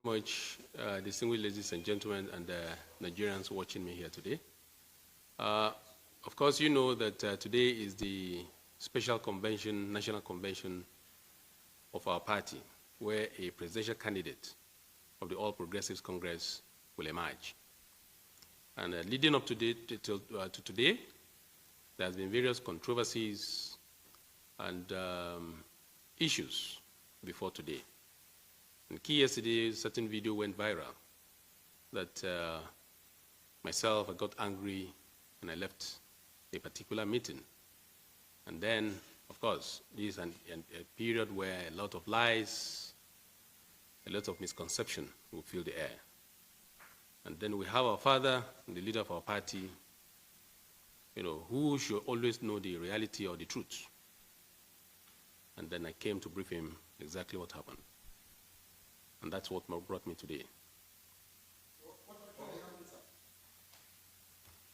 Much, distinguished ladies and gentlemen, and Nigerians watching me here today. Of course, you know that today is the special convention, national convention of our party, where a presidential candidate of the All Progressives Congress will emerge. And leading up to today, there has been various controversies and issues before today. And key yesterday, a certain video went viral that myself, I got angry and I left a particular meeting. And then, of course, this is a period where a lot of lies, a lot of misconception will fill the air. And then we have our father, the leader of our party, who should always know the reality or the truth. And then I came to brief him exactly what happened. And that's what brought me today.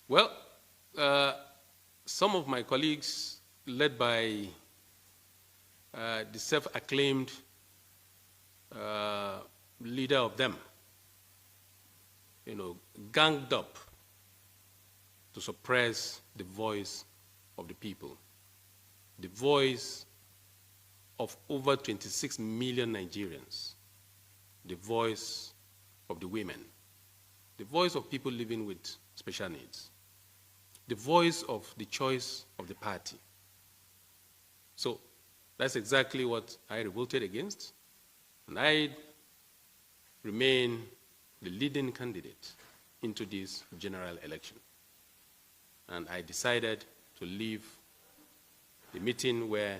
Well, some of my colleagues, led by the self-acclaimed leader of them, ganged up to suppress the voice of the people, the voice of over 26 million Nigerians, the voice of the women, the voice of people living with special needs, the voice of the choice of the party. So that's exactly what I revolted against, and I remain the leading candidate into this general election. And I decided to leave the meeting where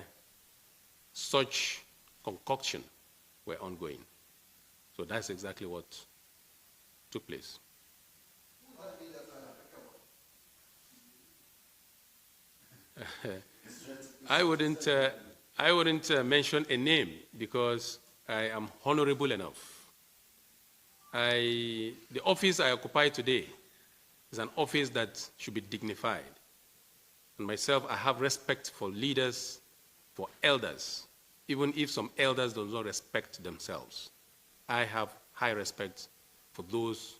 such concoction were ongoing. So that's exactly what took place. I wouldn't mention a name because I am honorable enough. The office I occupy today is an office that should be dignified. And myself, I have respect for leaders, for elders, even if some elders do not respect themselves. I have high respect for those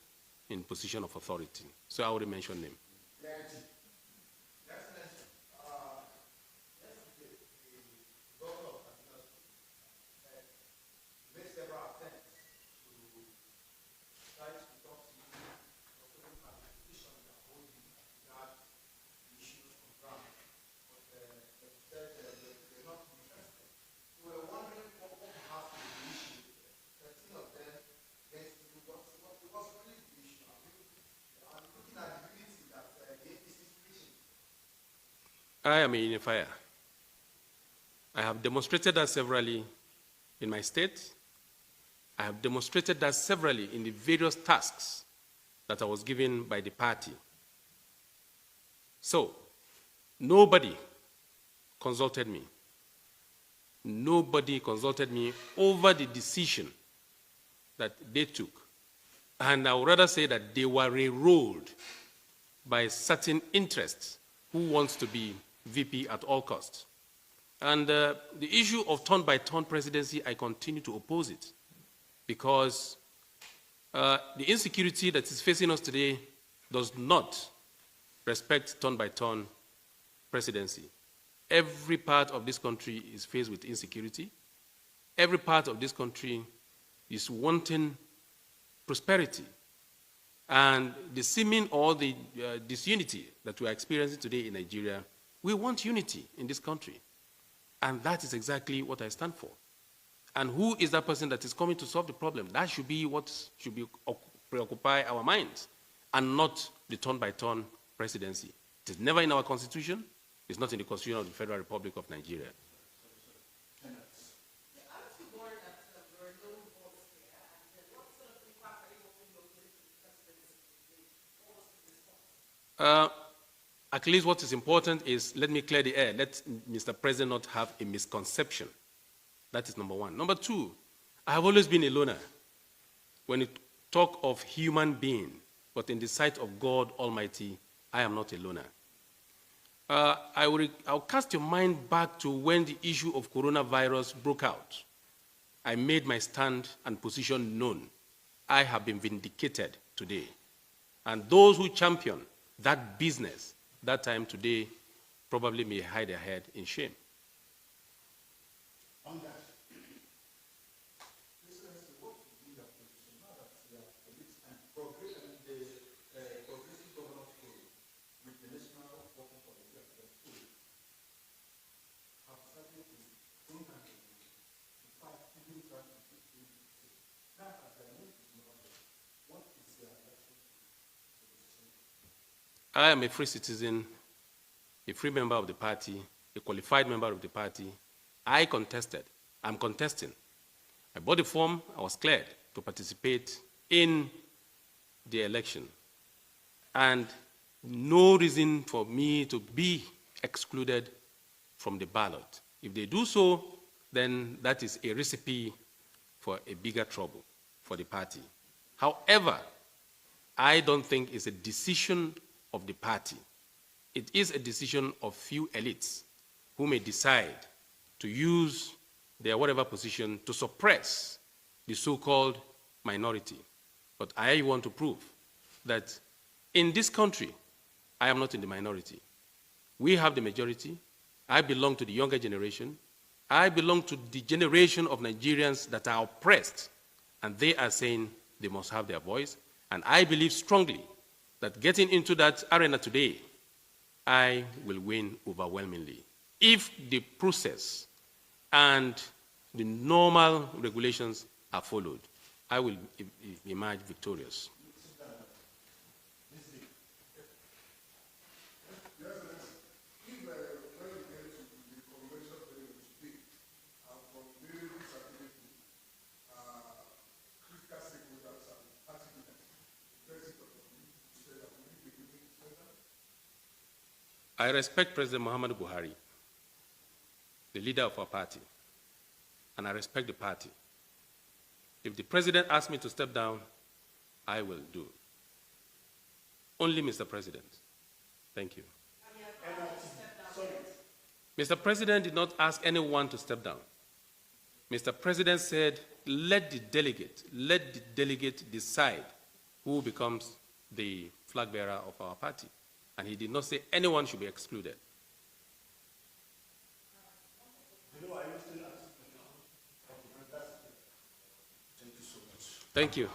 in position of authority. So I already mentioned them. I am a unifier. I have demonstrated that severally in my state. I have demonstrated that severally in the various tasks that I was given by the party. So, nobody consulted me. Nobody consulted me over the decision that they took. And I would rather say that they were railroaded by certain interests who wants to be VP at all costs. And the issue of turn-by-turn presidency, I continue to oppose it because the insecurity that is facing us today does not respect turn-by-turn presidency. Every part of this country is faced with insecurity. Every part of this country is wanting prosperity. And the seeming or the disunity that we are experiencing today in Nigeria, we want unity in this country. And that is exactly what I stand for. And who is that person that is coming to solve the problem? That should be what should preoccupy our minds, and not the turn-by-turn presidency. It is never in our constitution. It's not in the Constitution of the Federal Republic of Nigeria. At least what is important is, let me clear the air. Let Mr. President not have a misconception. That is number one. Number two, I have always been a loner. When you talk of human being, but in the sight of God Almighty, I am not a loner. I'll cast your mind back to when the issue of coronavirus broke out. I made my stand and position known I have been vindicated today. And those who champion that business that time today probably may hide their head in shame. On that, Excellency, what would be your position now that you have released and the Progressive Governance Forum with the National Forum for the Welfare Forum have started to bring an in fact, even trying to keep things safe. Now, as they are moving to Zimbabwe, what is your reaction to the decision? I am a free citizen, a free member of the party, a qualified member of the party. I contested. I'm contesting. I bought the form. I was cleared to participate in the election. And no reason for me to be excluded from the ballot. If they do so, then that is a recipe for a bigger trouble for the party. However, I don't think it's a decision of the party. It is a decision of few elites who may decide to use their whatever position to suppress the so-called minority. But I want to prove that in this country, I am not in the minority. We have the majority. I belong to the younger generation. I belong to the generation of Nigerians that are oppressed, and they are saying they must have their voice. And I believe strongly that getting into that arena today, I will win overwhelmingly. If the process and the normal regulations are followed, I will emerge victorious. I respect President Buhari, the leader of our party, and I respect the party. If the president asks me to step down, I will do. Only Mr. President. Thank you. Mr. President did not ask anyone to step down. Mr. President said, let the delegate decide who becomes the flag bearer of our party. And he did not say anyone should be excluded. Bello, are you still asking? Thank you so much. Thank you.